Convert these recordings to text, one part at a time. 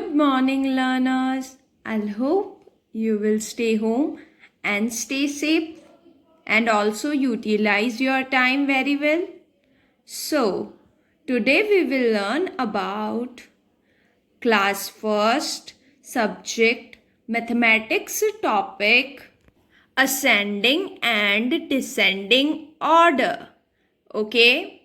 Good morning, learners. I hope you will stay home and stay safe and also utilize your time very well. So, today we will learn about class first subject mathematics topic ascending and descending order. Okay,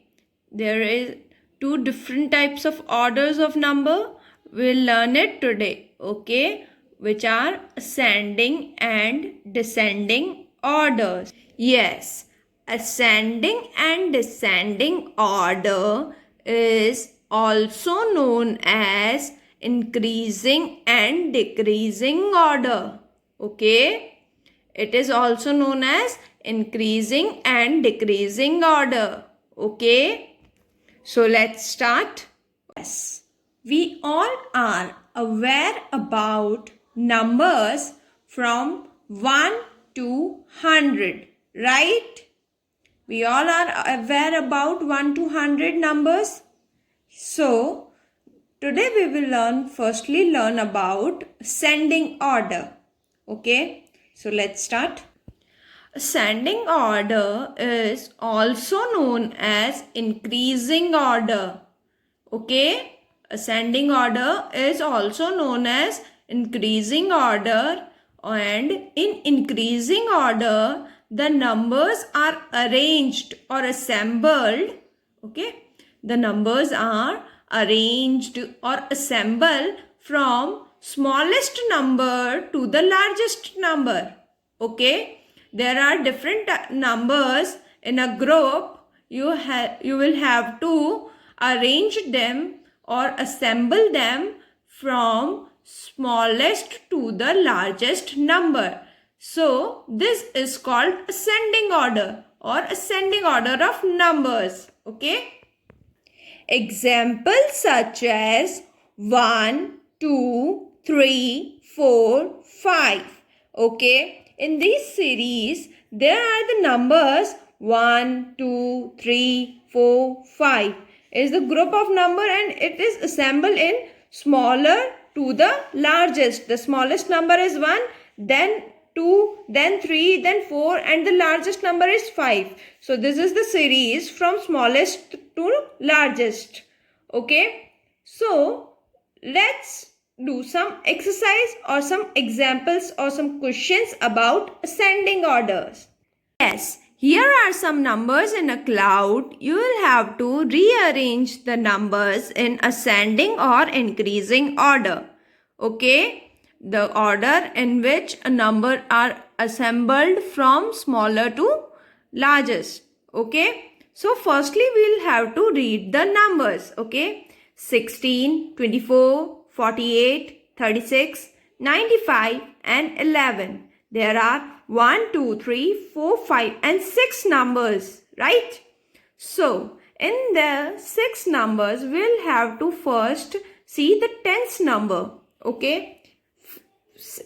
there is two different types of orders of number. We'll learn it today. Okay, which are ascending and descending orders. Yes, ascending and descending order is also known as increasing and decreasing order. Okay, it is also known as increasing and decreasing order. Okay, so let's start. Yes, we all are aware about numbers from 1 to 100, right? We all are aware about 1 to 100 numbers. So, today we will firstly learn about ascending order. Okay, so let's start. Ascending order is also known as increasing order. Okay, ascending order is also known as increasing order, and in increasing order the numbers are arranged or assembled. Okay, the numbers are arranged or assembled from smallest number to the largest number. Okay, there are different numbers in a group. You will have to arrange them or assemble them from smallest to the largest number. So this is called ascending order or ascending order of numbers. Okay. Examples such as 1, 2, 3, 4, 5. Okay. In this series, there are the numbers 1, 2, 3, 4, 5. It is the group of number and it is assembled in smaller to the largest. The smallest number is 1, then 2, then 3, then 4 and the largest number is 5. So this is the series from smallest to largest. Okay. So let's do some exercise or some examples or some questions about ascending orders. Yes, here are some numbers in a cloud. You will have to rearrange the numbers in ascending or increasing order. Okay, the order in which a number are assembled from smaller to largest. Okay, so firstly we will have to read the numbers. Okay, 16, 24, 48, 36, 95 and 11. There are 1, 2, 3, 4, 5 and 6 numbers, right? So, in the 6 numbers, we'll have to first see the tens number. Okay?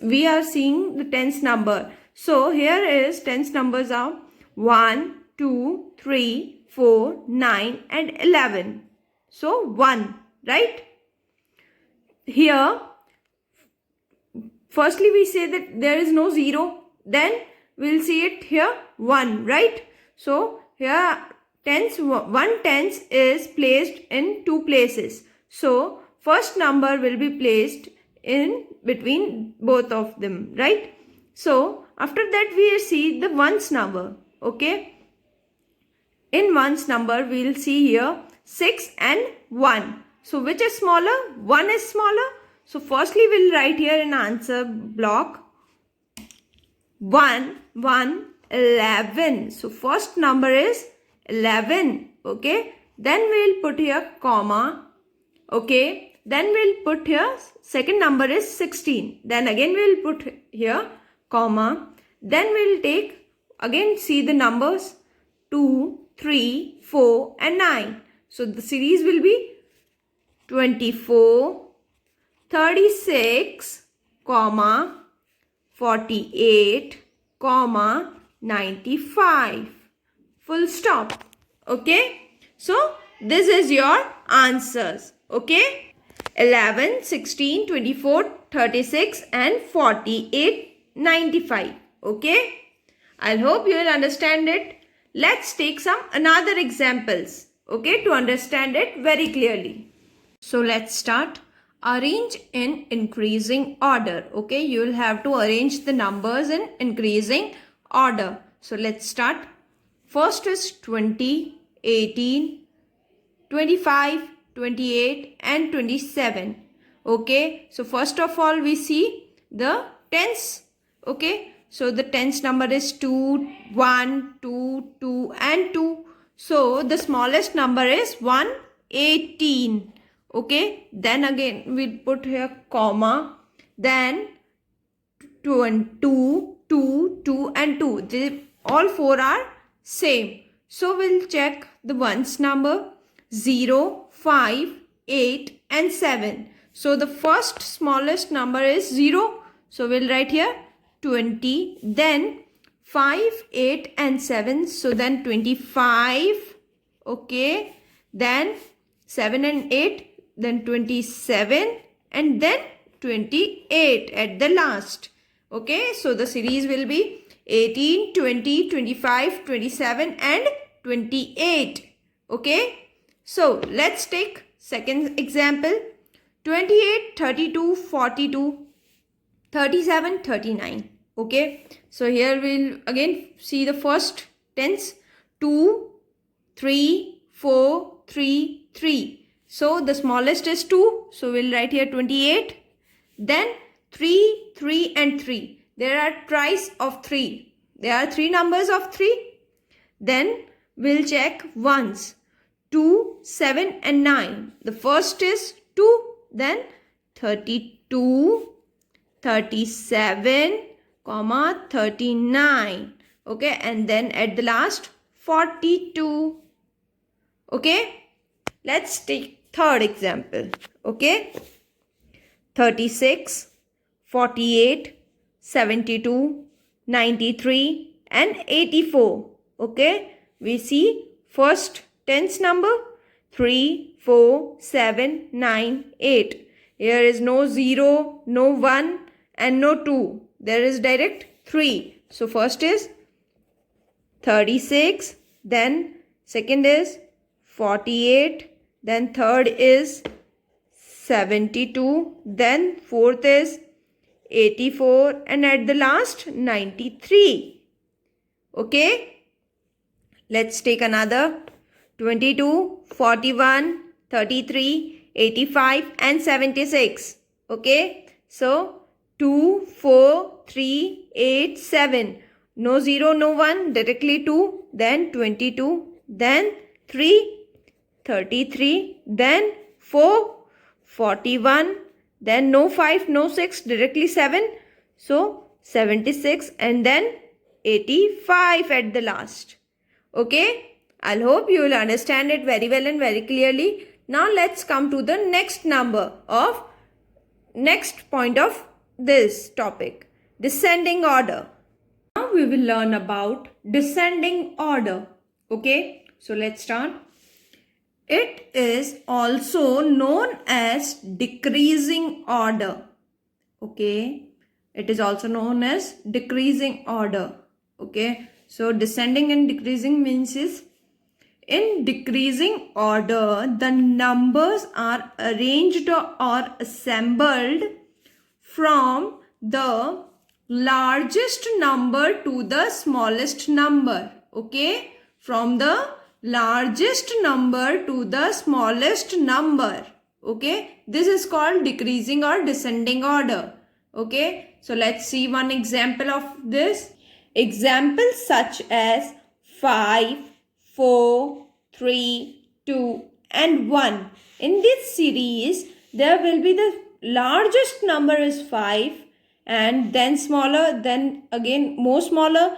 We are seeing the tens number. So, here is tens numbers are 1, 2, 3, 4, 9 and 11. So, 1, right? Here, firstly we say that there is no 0. Then we'll see it here 1, right? So here one tens is placed in 2 places. So first number will be placed in between both of them, right? So after that we see the ones number. Okay. In ones number we will see here 6 and 1. So which is smaller? 1 is smaller. So firstly we'll write here in answer block 1, 1, 11. So first number is 11. Okay. Then we'll put here comma. Okay. Then we'll put here second number is 16. Then again we'll put here comma. Then we'll take again see the numbers 2, 3, 4 and 9. So the series will be 24, 36, comma, 48, comma, 95. Full stop. Okay. So this is your answers. Okay. 11, 16, 24, 36 and 48, 95. Okay. I hope you will understand it. Let's take some another examples. Okay, to understand it very clearly. So let's start. Arrange in increasing order. Okay, you will have to arrange the numbers in increasing order. So let's start. First is 20, 18, 25, 28 and 27. Okay, so first of all we see the tens. Okay, so the tens number is 2, 1, 2, 2 and 2. So the smallest number is 118. Okay, then again we put here comma, then 2 and 2, 2, 2 and 2. All four are same. So we'll check the ones number 0, 5, 8 and 7. So the first smallest number is 0. So we'll write here 20. Then 5, 8 and 7. So then 25. Okay. Then 7 and 8. Then 27. And then 28 at the last. Okay. So the series will be 18, 20, 25, 27 and 28. Okay. So let's take second example. 28, 32, 42, 37, 39. Okay. So here we'll again see the first tens. 2, 3, 4, 3, 3. So the smallest is 2. So we'll write here 28. Then 3, 3 and 3. There are tries of 3. There are 3 numbers of 3. Then we'll check ones. 2, 7 and 9. The first is 2. Then 32, 37, 39. Okay. And then at the last 42. Okay. Let's take third example. Okay. 36, 48, 72, 93 and 84. Okay. We see first tens number 3, 4, 7, 9, 8. Here is no 0, no 1 and no 2. There is direct 3. So first is 36. Then second is 48. Then third is 72. Then fourth is 84. And at the last 93. Okay. Let's take another. 22, 41, 33, 85 and 76. Okay. So 2, 4, 3, 8, 7. No 0, no 1. Directly 2. Then 22. Then 3, 33. Then 4, 41. Then no 5, no 6. Directly 7. So 76 and then 85 at the last. Okay. I'll hope you will understand it very well and very clearly. Now let's come to the next point of this topic. Descending order. Now we will learn about descending order. Okay. So let's start. It is also known as decreasing order. Okay. It is also known as decreasing order. Okay. So descending and decreasing means is in decreasing order, the numbers are arranged or assembled from the largest number to the smallest number. Okay. From the largest number to the smallest number. Okay. This is called decreasing or descending order. Okay. So let's see one example of this. Examples such as 5, 4, 3, 2 and 1. In this series, there will be the largest number is 5 and then smaller, then again more smaller,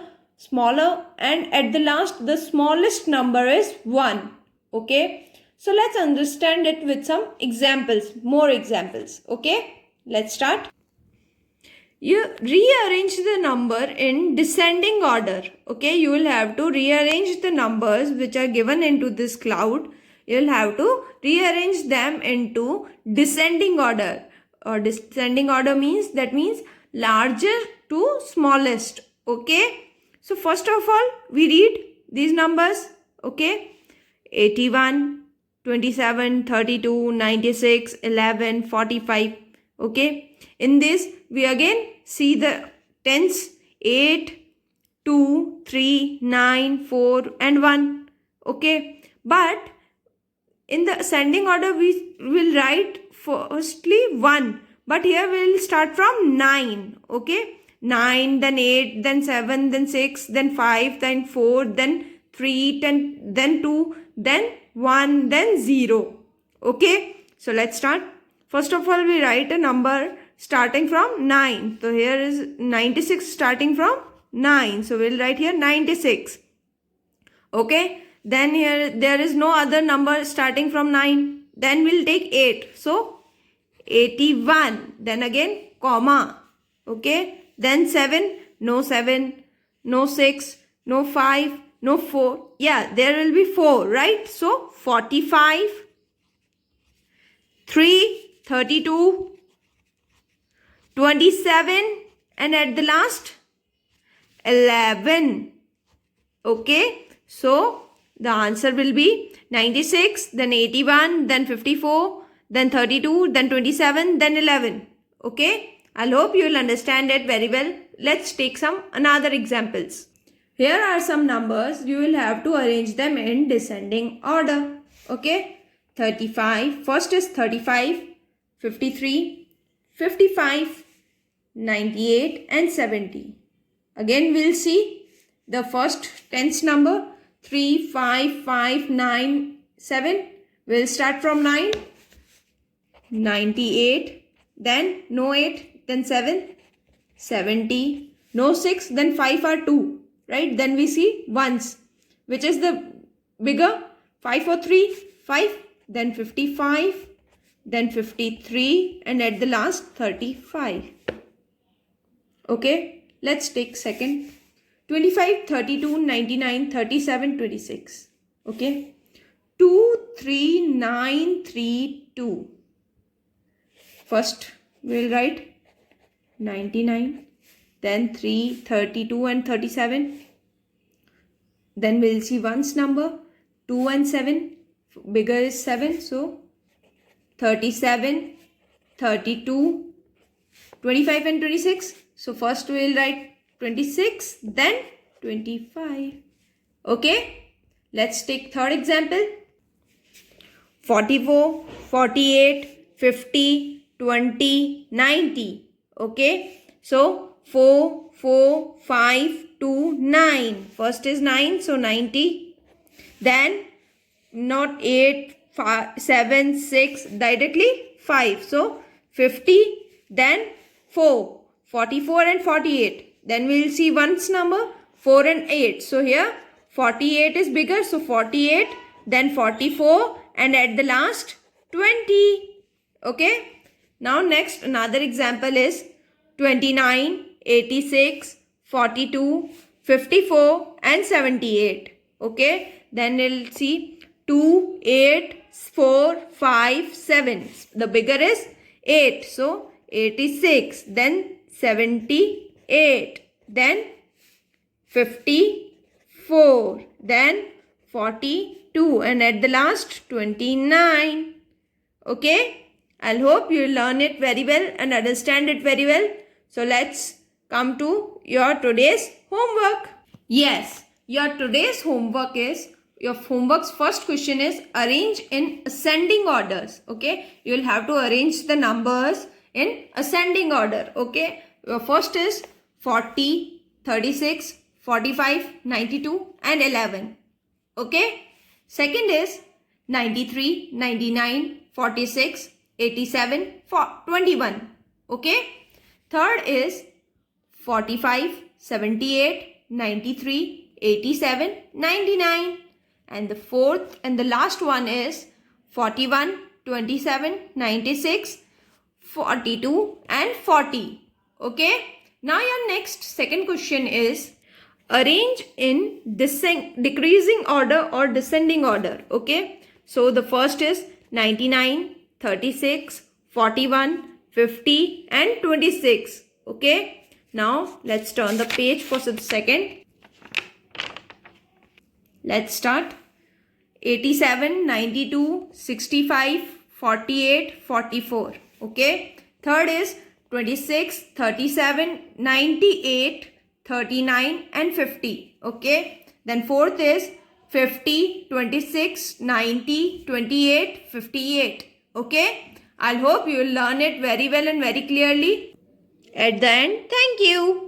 and at the last the smallest number is 1. Okay. So let's understand it with some examples, more examples. Okay. Let's start. You rearrange the number in descending order. Okay, you will have to rearrange the numbers which are given into this cloud. You will have to rearrange them into descending order. Or descending order means, that means larger to smallest. Okay. So first of all, we read these numbers. Okay. 81, 27, 32, 96, 11, 45. Okay. In this, we again see the tens: 8, 2, 3, 9, 4 and 1. Okay. But in the ascending order, we will write firstly 1. But here we will start from 9. Okay. 9, then 8, then 7, then 6, then 5, then 4, then 3, then 2, then 1, then 0. Okay. So let's start. First of all, we write a number starting from 9. So here is 96 starting from 9. So we'll write here 96. Okay. Then here there is no other number starting from 9. Then we'll take 8. So 81. Then again comma. Okay. Then 7. No 7. No 6. No 5. No 4. Yeah, there will be 4, right? So 45. 3. 32. 27. And at the last 11. Okay. So the answer will be 96, then 81, then 54, then 32, then 27, then 11. Okay. I hope you will understand it very well. Let's take some another examples. Here are some numbers. You will have to arrange them in descending order. Okay. 35. First is 35, 53, 55, 98 and 70. Again we'll see the first tens number. 3, 5, 5, 9, 7. We'll start from 9. 98. Then no 8. Then 7. 70. No 6. Then 5 are 2. Right? Then we see ones. Which is the bigger? 5 or 3? 5. Then 55. Then 53. And at the last 35. Okay. Let's take second. 25, 32, 99, 37, 26. Okay. 2, 3, 9, 3, 2. First, we'll write 99. Then 3, 32 and 37. Then we'll see ones number. 2 and 7. Bigger is 7. So, 37, 32, 25 and 26. So, first we'll write 26, then 25. Okay. Let's take third example. 44, 48, 50, 20, 90. Okay. So 4, 4, 5, 2, 9. First is 9. So 90. Then not 8, 5, 7, 6. Directly 5. So 50. Then 4. 44 and 48. Then we will see ones number 4 and 8. So here 48 is bigger. So 48. Then 44. And at the last 20. Okay. Now next another example is 29, 86, 42, 54 and 78. Okay. Then we'll see 2, 8, 4, 5, 7. The bigger is 8. So 86. Then 78. Then 54. Then 42. And at the last 29. Okay. I hope you learn it very well and understand it very well. So let's come to your today's homework. Yes, your today's homework is, your homework's first question is arrange in ascending orders. Okay. You will have to arrange the numbers in ascending order. Okay. Your first is 40, 36, 45, 92 and 11. Okay. Second is 93, 99, 46, 87, 21. Okay. Third is 45, 78, 93, 87, 99. And the fourth and the last one is 41, 27, 96, 42 and 40. Okay. Now your next second question is arrange in decreasing order or descending order. Okay. So the first is 99, 36, 41, 50 and 26. Okay. Now let's turn the page for the second. Let's start. 87, 92, 65, 48, 44. Okay. Third is 26, 37, 98, 39 and 50. Okay. Then fourth is 50, 26, 90, 28, 58. Okay. I hope you will learn it very well and very clearly. At the end, thank you.